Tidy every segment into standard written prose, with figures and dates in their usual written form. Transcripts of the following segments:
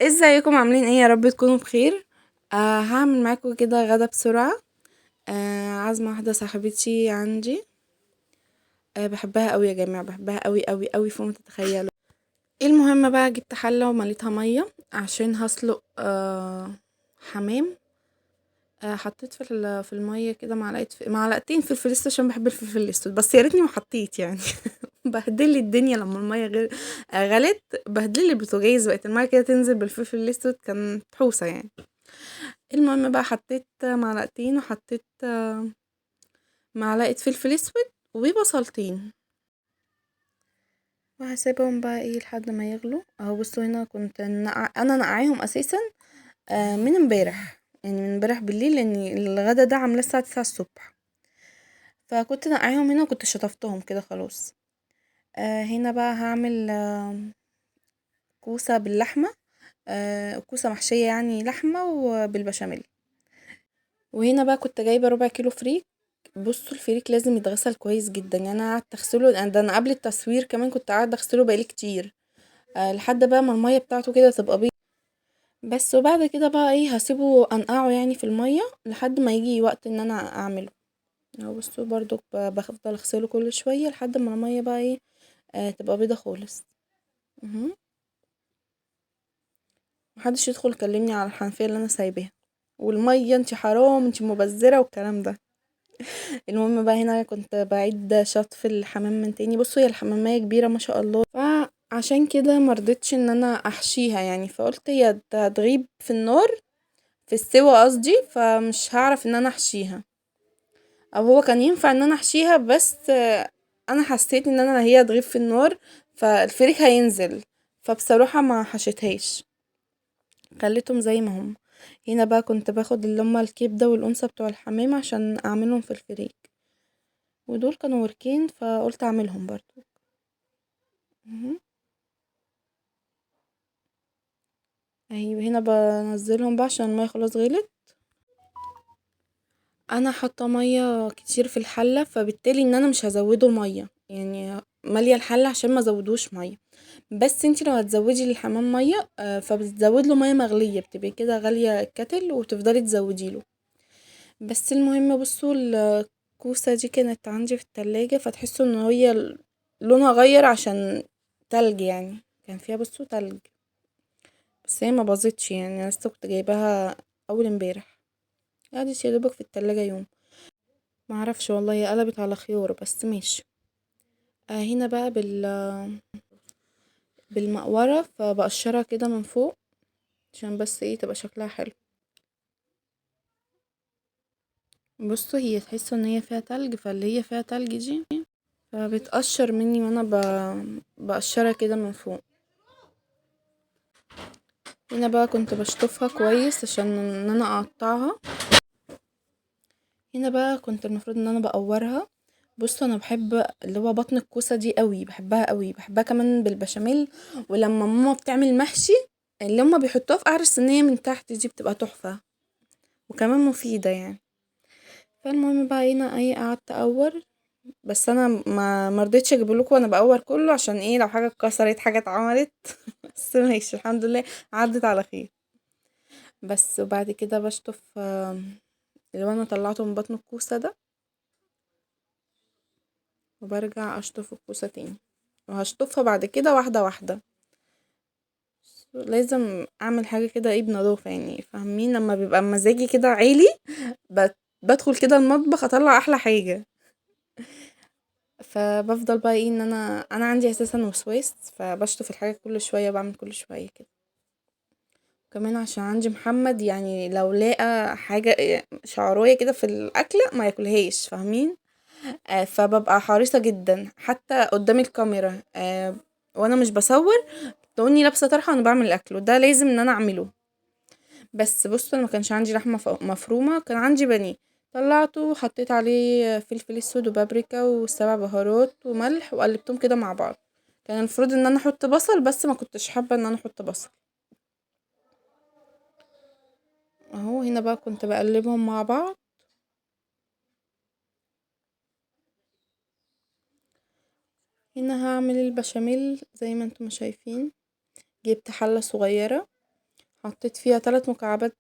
ازيكم عاملين ايه؟ يا رب تكونوا بخير. هعمل معاكم كده غدا بسرعة. عازمة واحدة صاحبتي عندي. بحبها قوي يا جماعة، بحبها قوي قوي قوي فوق ما تتخيلوا. المهم بقى جبت حلة ومليتها مية عشان هسلق حمام. حطيت في المية كده معلقتين فلفل اسود عشان بحب الفلفل الاسود، بس يا ريتني ما حطيت يعني. بهدلي الدنيا لما المية غلت، بهدلي البوتاجاز، بقت المية كده تنزل بالفلفل الاسود، كان حوسة يعني. المهم بقى حطيت معلقتين، وحطيت معلقة فلفل اسود وبصلتين، وهسيبهم بقى ايه لحد ما يغلوا. اهو بصوا هنا كنت انا نقعيهم اساسا من امبارح، يعني من امبارح بالليل، لان الغدا ده عاملاه الساعة 9 الصبح، فكنت نقعيهم هنا وكنت شطفتهم كده خلاص. هنا بقى هعمل كوسة باللحمة. كوسة محشية يعني لحمة وبالبشاميل. وهنا بقى كنت جايبة ربع كيلو فريك. بصوا الفريك لازم يتغسل كويس جدا، يعني انا قعدت اغسله، ده انا قبل التصوير كمان كنت قاعدة اغسله بقالي كتير. لحد بقى ما المية بتاعته كده تبقى بيض. بس وبعد كده بقى ايه هسيبه انقعه يعني في المية لحد ما يجي وقت ان انا اعمله. اهو بصوا برضو بفضل اغسله كل شوية لحد ما المية بقى ايه تبقى بيضة خالص. مهم. محدش يدخل يكلمني على الحنفية اللي انا سايباها، والمية انتي حرام انتي مبذرة والكلام ده. المهم بقى هنا كنت بعيد شطف الحمام من تاني. بصوا هي الحمامية كبيرة ما شاء الله، فعشان كده مرضتش ان انا احشيها يعني، فقلت هي هتغيب في النار، في السوا قصدي، فمش هعرف ان انا احشيها، او هو كان ينفع ان انا احشيها، بس انا حسيت ان انا هي هتغيب في النار فالفريك هينزل، فبصراحة ما حشيتهاش، خليتهم زي ما هم. هنا بقى كنت باخد اللي هما الكبدة والأنثى بتوع الحمام عشان اعملهم في الفريك، ودول كانوا وركين فقلت اعملهم برضو. مهم. ايوه هنا بنزلهم بقى عشان المية خلاص غلت. انا حاطه ميه كتير في الحله، فبالتالي ان انا مش هزوده ميه، يعني ماليه الحله عشان ما زودوش ميه. بس انتي لو هتزودي للحمام ميه فبتزود له ميه مغليه، بتبقى كده غاليه الكتل وتفضلي تزودي له. بس المهم بصوا الكوسه دي كانت عندي في التلاجة، فتحسوا ان هي لونها غير عشان تلج يعني، كان فيها بصوا تلج، بس هي ما باظتش يعني، انا لسه كنت جايباها اول امبارح، قعدت يا دوبك في التلاجة يوم. معرفش والله هي قلبت على خيار، بس ماشي. هنا بقى بالمقورة فبقشرها كده من فوق عشان بس ايه تبقى شكلها حلو. بصوا هي تحسوا ان هي فيها تلج، فاللي هي فيها تلج دي فبتقشر مني، وانا بقشرها كده من فوق. هنا بقى كنت بشطفها كويس عشان ان انا اقطعها. هنا بقى كنت المفروض ان انا بقورها. بصوا انا بحب اللي هو بطن الكوسه دي قوي، بحبها قوي، بحبها كمان بالبشاميل. ولما ماما بتعمل محشي اللي هما بيحطوها في قعر الصينيه من تحت دي بتبقى تحفه، وكمان مفيده يعني. فالمهم بقى هنا ايه قعدت اقور، بس انا ما مرضتش اجيبلكوا وانا بقور كله، عشان ايه لو حاجه اتكسرت حاجه اتعملت. بس ماشي الحمد لله، عدت على خير. بس وبعد كده بشطف اللي انا طلعته من بطن الكوسه ده، وبرجع اشطف الكوسة تاني، وهشطفها بعد كده واحدة واحدة. لازم اعمل حاجة كده ايه بنظافة يعني، فاهمين؟ لما بيبقى مزاجي كده عالي بدخل كده المطبخ اطلع احلى حاجة. فبفضل بقى ايه ان انا عندي اساسا وسواس، فبشطف الحاجة كل شوية، بعمل كل شوية كده. كمان عشان عندي محمد، يعني لو لقى حاجة شعراية كده في الأكلة ما ياكلهاش، فاهمين؟ فببقى حريصة جدا حتى قدام الكاميرا، وانا مش بصور تقولني لابسه طرحه وانا بعمل الاكل، وده لازم ان انا اعمله. بس بصوا انا ما كانش عندي لحمه مفرومه، كان عندي بانيه، طلعته حطيت عليه فلفل اسود وبابريكا وسبع بهارات وملح وقلبتهم كده مع بعض. كان المفروض ان انا احط بصل، بس ما كنتش حابه ان انا احط بصل. اهو هنا بقى كنت بقلبهم مع بعض. هنا هعمل البشاميل زي ما انتم شايفين. جبت حله صغيره، حطيت فيها 3 مكعبات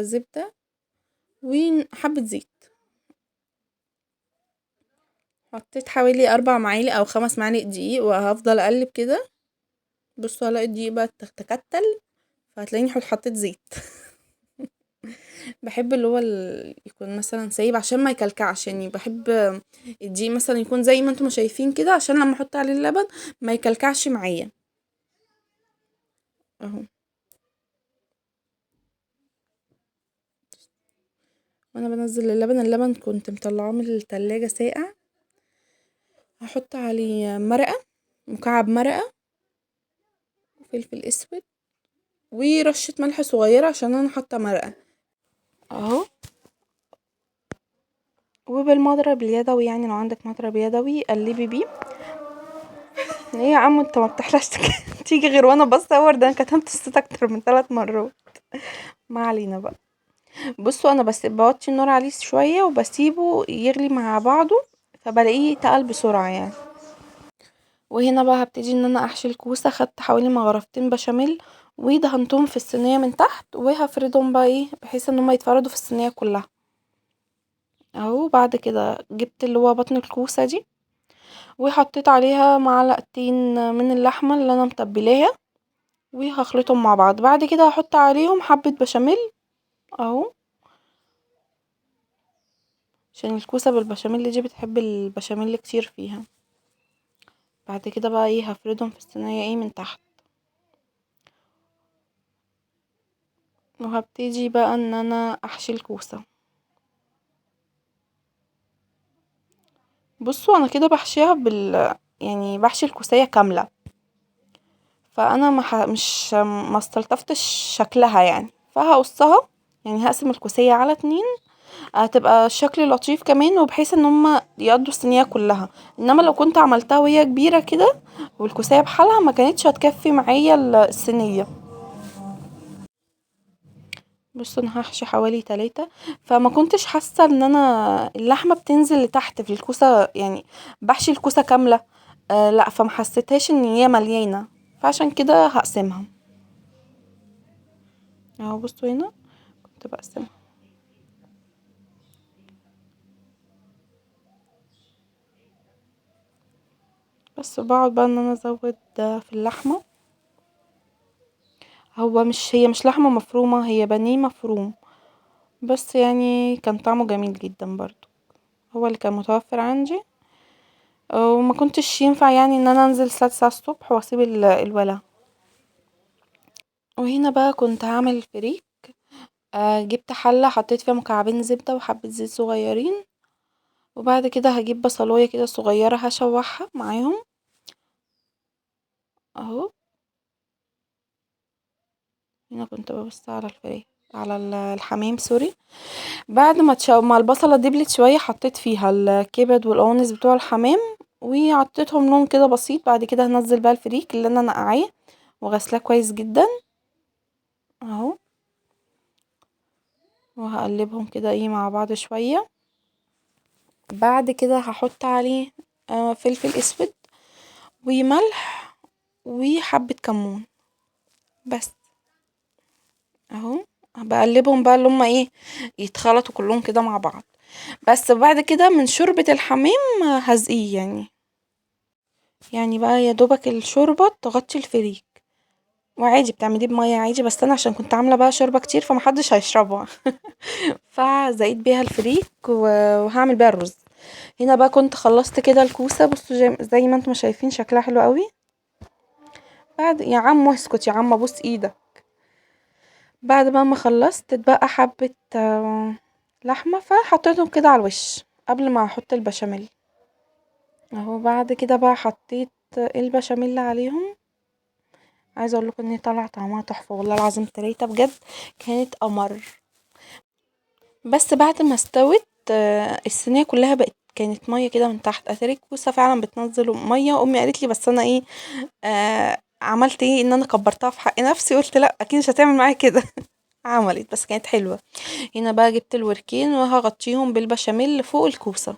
زبدة وحبة زيت. حطيت حوالي 4 معالق او 5 معالق دقيق وهفضل اقلب كده. بصوا هلاقي الدقيق بقى تكتل، فهتلاقيني حطيت زيت. بحب اللي هو يكون مثلا سايب عشان ما يكلكعش، يعني بحب الدقيق مثلا يكون زي ما انتم شايفين كده، عشان لما احط عليه اللبن ما يكلكعش معايا اهو. وانا بنزل اللبن كنت مطلعاه من التلاجة ساقع. هحط عليه مرقة، مكعب مرقة وفلفل اسود ورشة ملح صغيرة عشان انا حاطة مرقة اهو. وبالمضرب اليدوي، يعني لو عندك مضرب يدوي قلبي بيه. ايه يا عم انت ما بتحلاش تيجي غير وانا بصور؟ ده انا كتمت الصوت اكتر من 3 مرات. ما علينا بقى. بصوا انا بس بوطي النار عليه شوية وبسيبه يغلي مع بعضه، فبلاقيه تقل بسرعة يعني. وهنا بقى هبتدي ان انا احشي الكوسة. خدت حوالي مغرفتين بشاميل ودهنتهم في الصينية من تحت، وهفردهم بقى ايه بحيث ان هما يتفردوا في الصينية كلها اهو. بعد كده جبت اللي هو بطن الكوسة دي وحطيت عليها معلقتين من اللحمة اللي انا متبلاها وهخلطهم مع بعض. بعد كده هحط عليهم حبة بشاميل اهو، عشان الكوسة بالبشاميل دي بتحب البشاميل كتير فيها. بعد كده بقى ايه هفردهم في الصينية ايه من تحت، وهبتدي بقى ان انا احشي الكوسة. بصوا انا كده بحشيها يعني بحشي الكوسية كاملة، فانا مش ما استلطفتش شكلها يعني، فهقصها. يعني هقسم الكوسية على 2، هتبقى الشكل لطيف كمان، وبحيث ان هما يقضوا الصينية كلها. انما لو كنت عملتها وهي كبيرة كده والكوسية بحالها ما كانتش هتكفي معايا الصينية. بص انا هحشي حوالي 3، فما كنتش حاسة ان انا اللحمة بتنزل لتحت في الكوسة، يعني بحشي الكوسة كاملة. لا فما حسيتهاش ان هي مليانة، فعشان كده هقسمها اهو. بصوا هنا كنت بقسمها. بس بقعد بقى ان انا ازود في اللحمة. هي مش لحمة مفرومة، هي بانيه مفروم، بس يعني كان طعمه جميل جدا برضو، هو اللي كان متوفر عندي. وما كنتش ينفع يعني ان انا انزل الساعة 9 الصبح واسيب الولا. وهنا بقى كنت هعمل الفريك. جبت حلة حطيت فيها مكعبين زبدة وحبة زيت صغيرين، وبعد كده هجيب بصلاية كده صغيرة هشوحها معاهم اهو. هنا كنت ببص على الفريك، على الحمام سوري. بعد ما البصلة دبلت شوية حطيت فيها الكبد والقوانص بتوع الحمام وعطيتهم لون كده بسيط. بعد كده هنزل بقى الفريك اللي انا نقعاه وغسلاه كويس جدا اهو، وهقلبهم كده ايه مع بعض شوية. بعد كده هحط عليه فلفل اسود وملح وحبة كمون بس اهو. بقلبهم بقى اللي هما ايه يتخلطوا كلهم كده مع بعض. بس بعد كده من شوربة الحمام هزقيه يعني بقى يا دوبك الشوربة تغطي الفريك. وعادي بتعمليه بمية عادي، بس انا عشان كنت عاملة بقى شوربة كتير فمحدش هيشربها. فزقيت بيها الفريك وهعمل بيها الرز. هنا بقى كنت خلصت كده الكوسة. بصوا زي ما انتم شايفين شكلها حلو قوي. بعد يا عم اسكت يا عم ابوس ايدك. بعد بقى ما خلصت اتبقى حبة لحمة، فحطيتهم كده على الوش قبل ما احط البشاميل اهو. بعد كده بقى حطيت البشاميل عليهم. عايزه اقول لكم ان هي طلع طعمها تحفه والله العظيم، 3 بجد كانت قمر. بس بعد ما استوت الصينيه كلها كانت ميه كده من تحت. اتاري الكوسه فعلا بتنزل ميه. امي قالت لي بس انا ايه عملت ايه ان انا كبرتها في حق نفسي، قلت لا اكيد مش هتعمل معايا كده. عملت بس كانت حلوه. هنا بقى جبت الوركين وهغطيهم بالبشاميل فوق الكوسه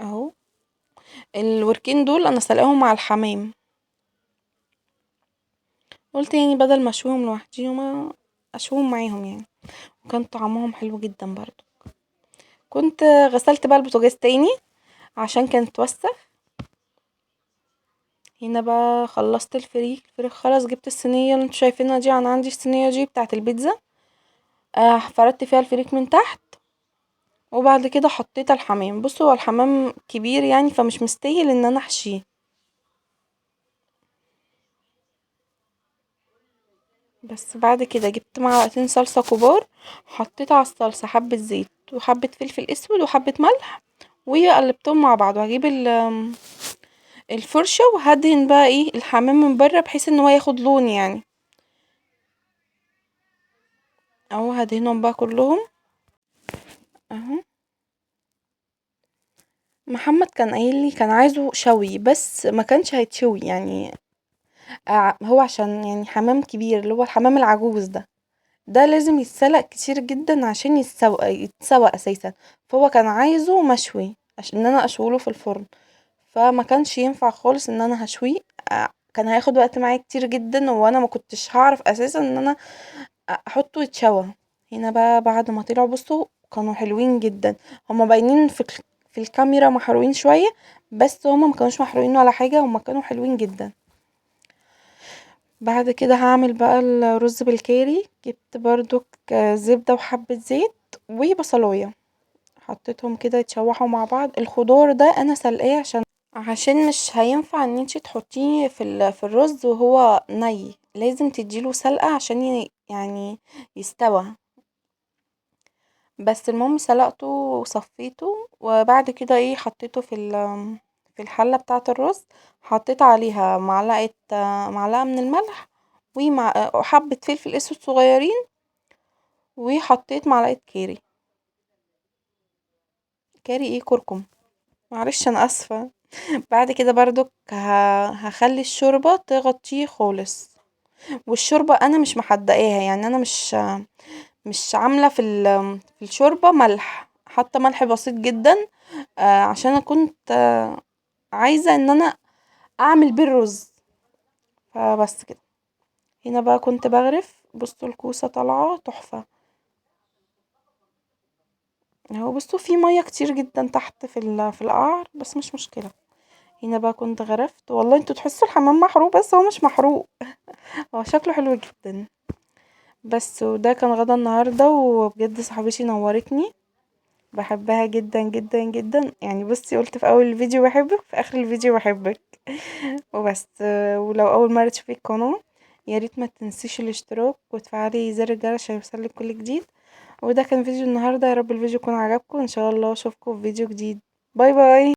اهو. الوركين دول انا سلقاهم مع الحمام قلت يعني بدل ما اشويهم لوحديهم اشويهم معاهم يعني، وكان طعمهم حلو جدا برضو. كنت غسلت بقى البوتاجاز تاني عشان كانت توسخ. هنا بقى خلصت الفريك خلاص، جبت الصينيه اللي انتوا شايفينها دي، انا عندي الصينيه دي بتاعه البيتزا. فردت فيها الفريك من تحت، وبعد كده حطيت الحمام. بصوا هو الحمام كبير يعني فمش مستاهل ان انا احشيه. بس بعد كده جبت معلقتين صلصة كبار، حطيت على الصلصة حبة زيت وحبة فلفل اسود وحبة ملح، وقلبتهم مع بعض. وهجيب الفرشة وهدهن بقى ايه الحمام من بره بحيث ان هو ياخد لون يعني، اهو هدهنهم بقى كلهم اهو. محمد كان قايل لي كان عايزه شوي بس ما كانش هيتشوي يعني. هو عشان يعني حمام كبير اللي هو الحمام العجوز ده لازم يتسلق كتير جدا عشان يتسوى اساسا. فهو كان عايزه مشوي عشان ان انا اشوله في الفرن، فما كانش ينفع خالص ان انا هشويه. كان هياخد وقت معايا كتير جدا، وانا ما كنتش هعرف اساسا ان انا احطه يتشوى. هنا بقى بعد ما طلعوا بصوا كانوا حلوين جدا. هما باينين في الكاميرا محروقين شوية، بس هما ما كانوش محروقين ولا حاجة، هما كانوا حلوين جدا. بعد كده هعمل بقى الرز بالكاري. جبت برضو زبدة وحبة زيت وبصلاية، حطيتهم كده يتشوحوا مع بعض. الخضار ده انا سلقاه عشان مش هينفع ان انتي تحطيه في الرز وهو ني، لازم تديله سلقة عشان يعني يستوى. بس المهم سلقته وصفيته، وبعد كده ايه حطيته في الحلة بتاعة الرز. حطيت عليها معلقة من الملح وحبة فلفل اسود صغيرين، وحطيت معلقة كاري ايه كركم، معلش انا اسفة. بعد كده برضو هخلي الشوربة تغطيه خالص. والشوربة انا مش محدقاها يعني، انا مش عاملة في الشوربة ملح، حاطة ملح بسيط جدا. عشان انا كنت عايزة ان انا اعمل بيه الرز، فبس كده. هنا بقى كنت بغرف. بصوا الكوسة طالعة تحفة اهو. بصوا في مية كتير جدا تحت في القعر بس مش مشكلة. هنا بقى كنت غرفت. والله انتوا تحسوا الحمام محروق بس هو مش محروق. هو شكله حلو جدا. بس وده كان غدا النهاردة، وبجد صاحبتي نورتني، بحبها جدا جدا جدا يعني. بصي قلت في اول الفيديو بحبك، في اخر الفيديو بحبك. وبس. ولو اول مرة تشوفي القناة يا ريت ما تنسيش الاشتراك وتفعلي زر الجرس عشان يوصلك كل جديد. وده كان فيديو النهاردة، يا رب الفيديو يكون عجبكم. ان شاء الله اشوفكم في فيديو جديد. باي باي.